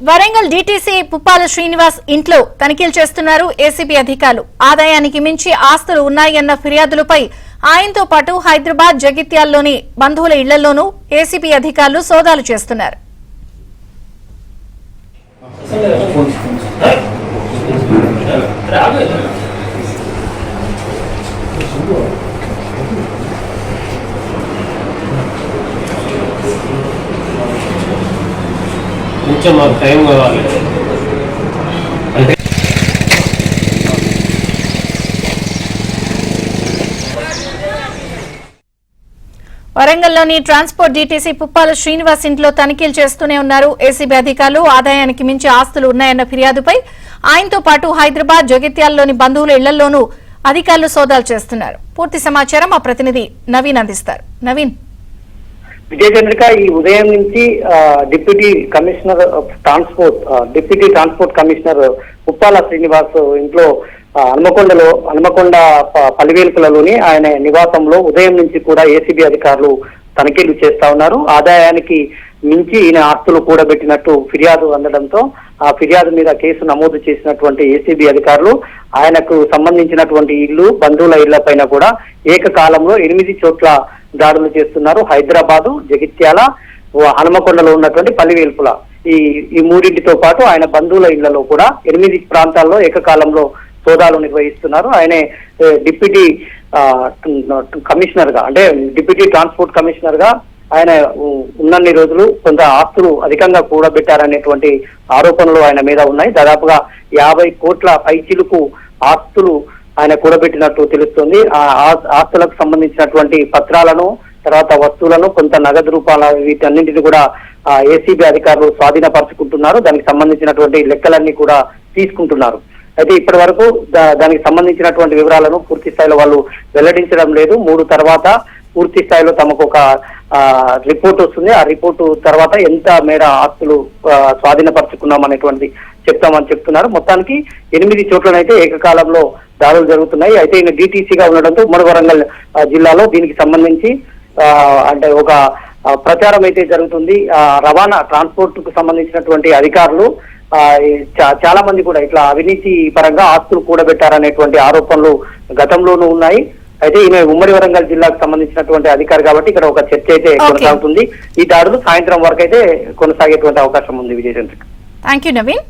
Warangal DTC Puppala Srinivas ఇంట్లో తనిఖీలు చేస్తున్నారు ఏసీబీ అధికారులు. ఆదాయానికి మించి ఆస్తులు ఉన్నాయన్న ఫిర్యాదులపై ఆయనతో పాటు హైదరాబాద్ జగిత్యాల్లోని బంధువుల ఇళ్లలోనూ ఏసీబీ అధికారులు సోదాలు చేస్తున్నారు. కొంచెం మాకు టైం కావాలి. వరంగల్లోని ట్రాన్స్పోర్ట్ డీటీసీ పుప్పాల శ్రీనివాస్ ఇంట్లో తనిఖీలు చేస్తూనే ఉన్నారు ఏసీబీ అధికారులు. ఆదాయానికి మించి ఆస్తులు ఉన్నాయన్న ఫిర్యాదుపై ఆయనతో పాటు హైదరాబాద్ జగిత్యాల్లోని బంధువుల ఇళ్లలోనూ అధికారులు సోదాలు చేస్తున్నారు. పూర్తి సమాచారం మా ప్రతినిధి నవీన్ అందిస్తారు. నవీన్. విజయచంద్రిక, ఈ ఉదయం నుంచి deputy transport commissioner Puppala Srinivas ఇంట్లో హనుమకొండ పల్లివేల్పులలోని ఆయన నివాసంలో ఉదయం నుంచి కూడా ఏసీబీ అధికారులు తనిఖీలు చేస్తా ఉన్నారు. ఆదాయానికి మించి ఈయన ఆస్తులు కూడబెట్టినట్టు ఫిర్యాదు అందడంతో ఆ ఫిర్యాదు మీద కేసు నమోదు చేసినటువంటి ఏసీబీ అధికారులు ఆయనకు సంబంధించినటువంటి ఇల్లు, బంధువుల ఇళ్ల పైన కూడా ఏకకాలంలో 8 చోట్ల దాడులు చేస్తున్నారు. హైదరాబాదు, జగిత్యాల, హనుమకొండలో ఉన్నటువంటి పల్లివేల్పుల ఈ మూడింటితో పాటు ఆయన బంధువుల ఇళ్లలో కూడా 8 ప్రాంతాల్లో ఏకకాలంలో సోదాలు నిర్వహిస్తున్నారు. ఆయనే డిప్యూటీ కమిషనర్ గా, అంటే డిప్యూటీ ట్రాన్స్పోర్ట్ కమిషనర్ గా ఆయన ఉన్నన్ని రోజులు కొంత ఆస్తులు అధికంగా కూడబెట్టారనేటువంటి ఆరోపణలు ఆయన మీద ఉన్నాయి. దాదాపుగా 50 కోట్ల పైచిలుకు ఆస్తులు ఆయన కూడబెట్టినట్టు తెలుస్తుంది. ఆ ఆస్తులకు సంబంధించినటువంటి పత్రాలను, తర్వాత వస్తువులను, కొంత నగదు రూపాల వీటన్నింటిని కూడా ఏసీబీ అధికారులు స్వాధీనపరుచుకుంటున్నారు. దానికి సంబంధించినటువంటి లెక్కలన్నీ కూడా తీసుకుంటున్నారు. అయితే ఇప్పటి వరకు దానికి సంబంధించినటువంటి వివరాలను పూర్తి స్థాయిలో వాళ్ళు వెల్లడించడం లేదు. 3 తర్వాత పూర్తి స్థాయిలో తమకు ఒక రిపోర్ట్ వస్తుంది. ఆ రిపోర్టు తర్వాత ఎంత మేర ఆస్తులు స్వాధీనపరుచుకున్నాం అనేటువంటిది చెప్తామని చెప్తున్నారు. మొత్తానికి 8 చోట్లనైతే ఏకకాలంలో దాడులు జరుగుతున్నాయి. అయితే ఈయన డీటీసీగా ఉండడంతో ఉమ్మడి వరంగల్ జిల్లాలో దీనికి సంబంధించి అంటే ఒక ప్రచారం అయితే జరుగుతుంది. రవాణా ట్రాన్స్పోర్ట్ కు సంబంధించినటువంటి అధికారులు చాలా మంది కూడా ఇట్లా అవినీతి పరంగా ఆస్తులు కూడబెట్టారనేటువంటి ఆరోపణలు గతంలోనూ ఉన్నాయి. అయితే ఈమె ఉమ్మడి వరంగల్ జిల్లాకు సంబంధించినటువంటి అధికారి కాబట్టి ఇక్కడ ఒక చర్చ అయితే కొనసాగుతుంది. ఈ దాడులు సాయంత్రం వరకు అయితే కొనసాగేటువంటి అవకాశం ఉంది. విజయచంద్రిక. థాంక్యూ నవీన్.